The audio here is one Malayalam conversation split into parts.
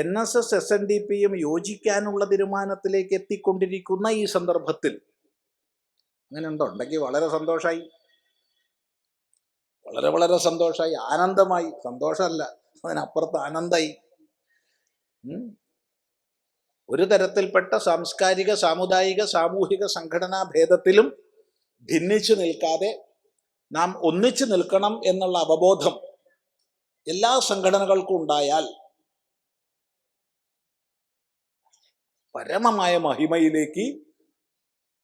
NSS SNDPയും യോജിക്കാനുള്ള തീരുമാനത്തിലേക്ക് എത്തിക്കൊണ്ടിരിക്കുന്ന ഈ സന്ദർഭത്തിൽ അങ്ങനെ ഉണ്ടെങ്കിൽ വളരെ സന്തോഷമായി, വളരെ വളരെ സന്തോഷമായി, ആനന്ദമായി. സന്തോഷമല്ല, അതിനപ്പുറത്ത് ആനന്ദമായി. ഒരു തരത്തിൽപ്പെട്ട സാംസ്കാരിക, സാമുദായിക, സാമൂഹിക സംഘടനാ ഭേദത്തിലും ഭിന്നിച്ചു നിൽക്കാതെ നാം ഒന്നിച്ചു നിൽക്കണം എന്നുള്ള അവബോധം എല്ലാ സംഘടനകൾക്കും ഉണ്ടായാൽ പരമമായ മഹിമയിലേക്ക്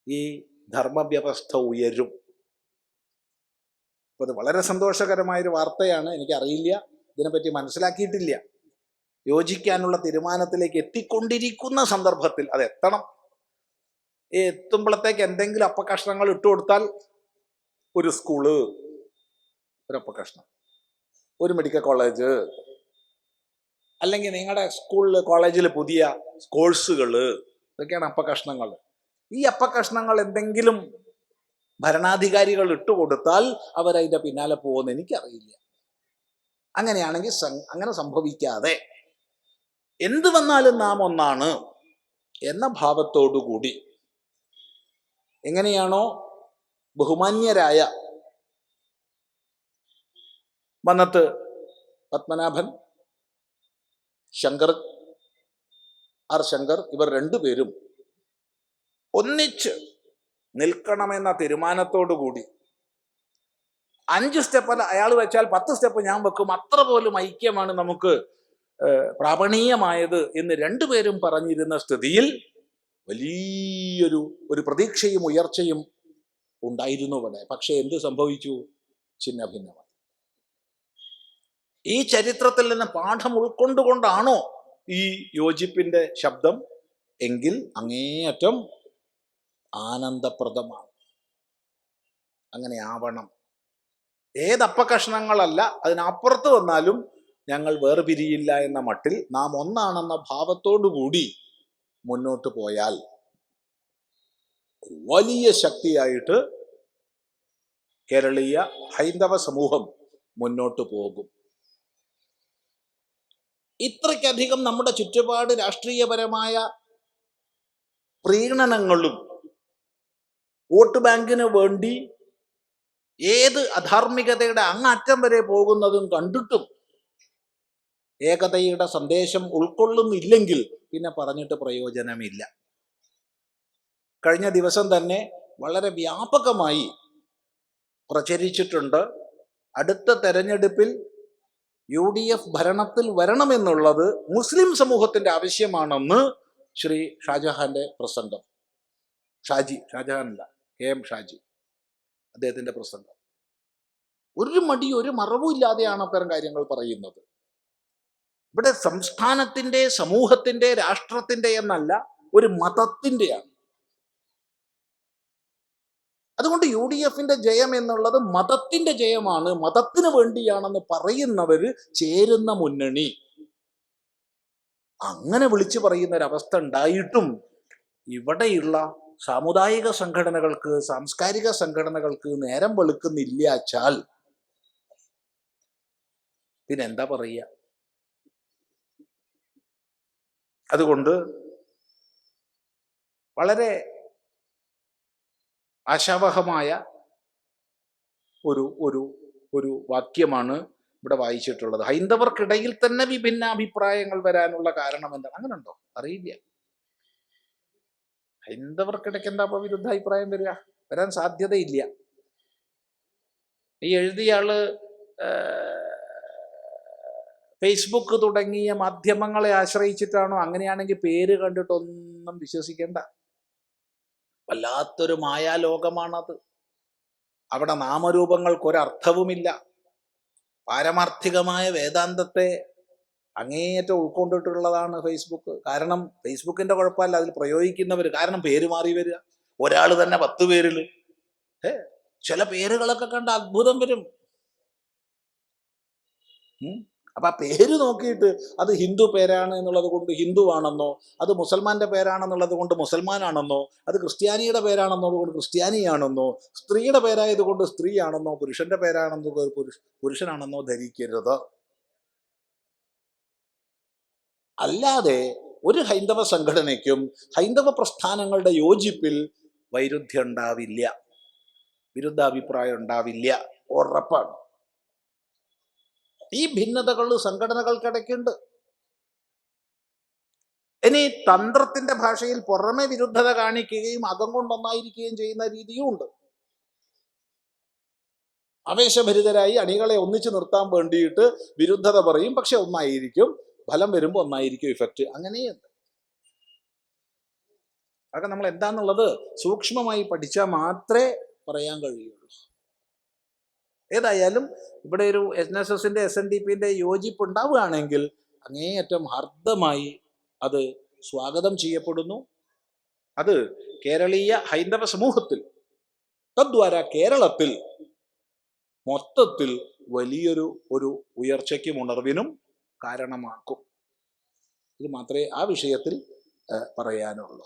ഈ ധർമ്മവ്യവസ്ഥ ഉയരും. അപ്പോൾ അത് വളരെ സന്തോഷകരമായൊരു വാർത്തയാണ്. എനിക്കറിയില്ല, ഇതിനെപ്പറ്റി മനസ്സിലാക്കിയിട്ടില്ല. യോജിക്കാനുള്ള തീരുമാനത്തിലേക്ക് എത്തിക്കൊണ്ടിരിക്കുന്ന സന്ദർഭത്തിൽ അത് എത്തണം. എത്തുമ്പോഴത്തേക്ക് എന്തെങ്കിലും അപ്പകഷ്ണങ്ങൾ ഇട്ടുകൊടുത്താൽ, ഒരു സ്കൂള്, ഒരു അപ്പകഷ്ണം, ഒരു മെഡിക്കൽ കോളേജ്, അല്ലെങ്കിൽ നിങ്ങളുടെ സ്കൂളിൽ കോളേജിൽ പുതിയ കോഴ്സുകൾ, ഇതൊക്കെയാണ് അപ്പകഷ്ണങ്ങൾ. ഈ അപ്പകഷ്ണങ്ങൾ എന്തെങ്കിലും ഭരണാധികാരികൾ ഇട്ടുകൊടുത്താൽ അവരതിൻ്റെ പിന്നാലെ പോകുമെന്ന് എനിക്കറിയില്ല. അങ്ങനെയാണെങ്കിൽ അങ്ങനെ സംഭവിക്കാതെ എന്ത് വന്നാലും നാം ഒന്നാണ് എന്ന ഭാവത്തോടുകൂടി എങ്ങനെയാണോ ബഹുമാന്യരായ മന്നത്ത് പത്മനാഭൻ, ശങ്കർ, ശങ്കർ, ഇവർ രണ്ടുപേരും ഒന്നിച്ച് നിൽക്കണമെന്ന തീരുമാനത്തോടുകൂടി 5 സ്റ്റെപ്പ് അയാൾ വെച്ചാൽ 10 സ്റ്റെപ്പ് ഞാൻ വെക്കും, അത്ര പോലും ഐക്യമാണ് നമുക്ക് പ്രാപണീയമായത് എന്ന് രണ്ടുപേരും പറഞ്ഞിരുന്ന സ്ഥിതിയിൽ വലിയൊരു പ്രതീക്ഷയും ഉയർച്ചയും ഉണ്ടായിരുന്നു ഇവിടെ. പക്ഷെ എന്ത് സംഭവിച്ചു? ഛിന്ന ഭിന്നമായി. ഈ ചരിത്രത്തിൽ നിന്ന് പാഠം ഉൾക്കൊണ്ടുകൊണ്ടാണോ ഈ യോജിപ്പിന്റെ ശബ്ദം? എങ്കിൽ അങ്ങേയറ്റം ആനന്ദപ്രദമാണ്. അങ്ങനെ ആവണം. ഏതപ്പകഷ്ണങ്ങളല്ല, അതിനപ്പുറത്ത് വന്നാലും ഞങ്ങൾ വേർപിരിയില്ല എന്ന മട്ടിൽ നാം ഒന്നാണെന്ന ഭാവത്തോടുകൂടി മുന്നോട്ട് പോയാൽ ഒരു വലിയ ശക്തിയായിട്ട് കേരളീയ ഹൈന്ദവ സമൂഹം മുന്നോട്ട് പോകും. ഇത്രയ്ക്കധികം നമ്മുടെ ചുറ്റുപാട് രാഷ്ട്രീയപരമായ പ്രീണനങ്ങളും വോട്ട് ബാങ്കിന് വേണ്ടി ഏത് അധാർമികതയുടെ അങ്ങറ്റം വരെ പോകുന്നതും കണ്ടിട്ടും ഏകതയുടെ സന്ദേശം ഉൾക്കൊള്ളുന്നില്ലെങ്കിൽ പിന്നെ പറഞ്ഞിട്ട് പ്രയോജനമില്ല. കഴിഞ്ഞ ദിവസം തന്നെ വളരെ വ്യാപകമായി പ്രചരിച്ചിട്ടുണ്ട്, അടുത്ത തെരഞ്ഞെടുപ്പിൽ UDF ഭരണത്തിൽ വരണമെന്നുള്ളത് മുസ്ലിം സമൂഹത്തിന്റെ ആവശ്യമാണെന്ന് ശ്രീ ഷാജഹാന്റെ പ്രസംഗം. ഷാജഹാനല്ല, KM ഷാജി, അദ്ദേഹത്തിന്റെ പ്രസംഗം. ഒരു മടി, ഒരു മറവും ഇല്ലാതെയാണ് അത്തരം കാര്യങ്ങൾ പറയുന്നത്. ഇവിടെ സംസ്ഥാനത്തിന്റെ, സമൂഹത്തിന്റെ, രാഷ്ട്രത്തിന്റെ എന്നല്ല, ഒരു മതത്തിന്റെയാണ്. അതുകൊണ്ട് UDFന്റെ ജയം എന്നുള്ളത് മതത്തിന്റെ ജയമാണ്, മതത്തിന് വേണ്ടിയാണെന്ന് പറയുന്നവര് ചേരുന്ന മുന്നണി. അങ്ങനെ വിളിച്ചു പറയുന്ന ഒരവസ്ഥ ഉണ്ടായിട്ടും ഇവിടെയുള്ള സാമുദായിക സംഘടനകൾക്ക്, സാംസ്കാരിക സംഘടനകൾക്ക് നേരം വെളുക്കുന്നില്ലാച്ചാൽ പിന്നെന്താ പറയുക? അതുകൊണ്ട് വളരെ ആശാവഹമായ ഒരു വാക്യമാണ് ഇവിടെ വായിച്ചിട്ടുള്ളത്. ഹൈന്ദവർക്കിടയിൽ തന്നെ വിഭിന്നാഭിപ്രായങ്ങൾ വരാനുള്ള കാരണം എന്താണ്? അങ്ങനെ ഉണ്ടോ? അറിയില്ല. ഹൈന്ദവർക്കിടയ്ക്ക് എന്താ ഇപ്പൊ വിരുദ്ധാഭിപ്രായം വരാൻ സാധ്യതയില്ല. ഈ എഴുതിയ ആള് ഫേസ്ബുക്ക് തുടങ്ങിയ മാധ്യമങ്ങളെ ആശ്രയിച്ചിട്ടാണോ? അങ്ങനെയാണെങ്കിൽ പേര് കണ്ടിട്ടൊന്നും വിശ്വസിക്കേണ്ട. വല്ലാത്തൊരു മായാലോകമാണത്. അവിടെ നാമരൂപങ്ങൾക്കൊരർത്ഥവുമില്ല. പാരമാർത്ഥികമായ വേദാന്തത്തെ അങ്ങേയറ്റം ഉൾക്കൊണ്ടിട്ടുള്ളതാണ് ഫേസ്ബുക്ക്. കാരണം ഫേസ്ബുക്കിന്റെ കുഴപ്പമല്ല, അതിൽ പ്രയോഗിക്കുന്നവർ. കാരണം പേര് മാറി വരിക, ഒരാൾ തന്നെ 10 പേരിൽ. ചില പേരുകളൊക്കെ കണ്ട അത്ഭുതം വരും. അപ്പൊ ആ പേര് നോക്കിയിട്ട് അത് ഹിന്ദു പേരാണ് എന്നുള്ളത് കൊണ്ട് ഹിന്ദുവാണെന്നോ, അത് മുസൽമാന്റെ പേരാണെന്നുള്ളത് കൊണ്ട് മുസൽമാനാണെന്നോ, അത് ക്രിസ്ത്യാനിയുടെ പേരാണെന്നുള്ളത് കൊണ്ട് ക്രിസ്ത്യാനിയാണെന്നോ, സ്ത്രീയുടെ പേരായത് കൊണ്ട് സ്ത്രീയാണെന്നോ, പുരുഷന്റെ പേരാണെന്നോ പുരുഷനാണെന്നോ ധരിക്കരുത്. അല്ലാതെ ഒരു ഹൈന്ദവ സംഘടനയ്ക്കും ഹൈന്ദവ പ്രസ്ഥാനങ്ങളുടെ യോജിപ്പിൽ വൈരുദ്ധ്യം ഉണ്ടാവില്ല, വിരുദ്ധാഭിപ്രായം ഉണ്ടാവില്ല, ഉറപ്പാണ്. ഈ ഭിന്നതകൾ സംഘടനകൾക്കിടയ്ക്കുണ്ട്. ഇനി തന്ത്രത്തിന്റെ ഭാഷയിൽ പുറമെ വിരുദ്ധത കാണിക്കുകയും അകം കൊണ്ടൊന്നായിരിക്കുകയും ചെയ്യുന്ന രീതിയും ഉണ്ട്. ആവേശഭരിതരായി അണികളെ ഒന്നിച്ചു നിർത്താൻ വേണ്ടിയിട്ട് വിരുദ്ധത പറയും, പക്ഷെ ഒന്നായിരിക്കും, ഫലം വരുമ്പോൾ ഒന്നായിരിക്കും ഇഫക്റ്റ്. അങ്ങനെയുണ്ട്. അതൊക്കെ നമ്മൾ എന്താന്നുള്ളത് സൂക്ഷ്മമായി പഠിച്ചാൽ മാത്രമേ പറയാൻ കഴിയുള്ളൂ. ഏതായാലും ഇവിടെ ഒരു NSSന്റെ SNDPന്റെ യോജിപ്പ് ഉണ്ടാവുകയാണെങ്കിൽ അങ്ങേയറ്റം ഹാർദമായി അത് സ്വാഗതം ചെയ്യപ്പെടുന്നു. അത് കേരളീയ ഹൈന്ദവ സമൂഹത്തിൽ, തദ്വാര കേരളത്തിൽ മൊത്തത്തിൽ വലിയൊരു ഉയർച്ചയ്ക്കും ഉണർവിനും കാരണമാക്കും. ഇത് മാത്രമേ ആ വിഷയത്തിൽ പറയാനുള്ളൂ.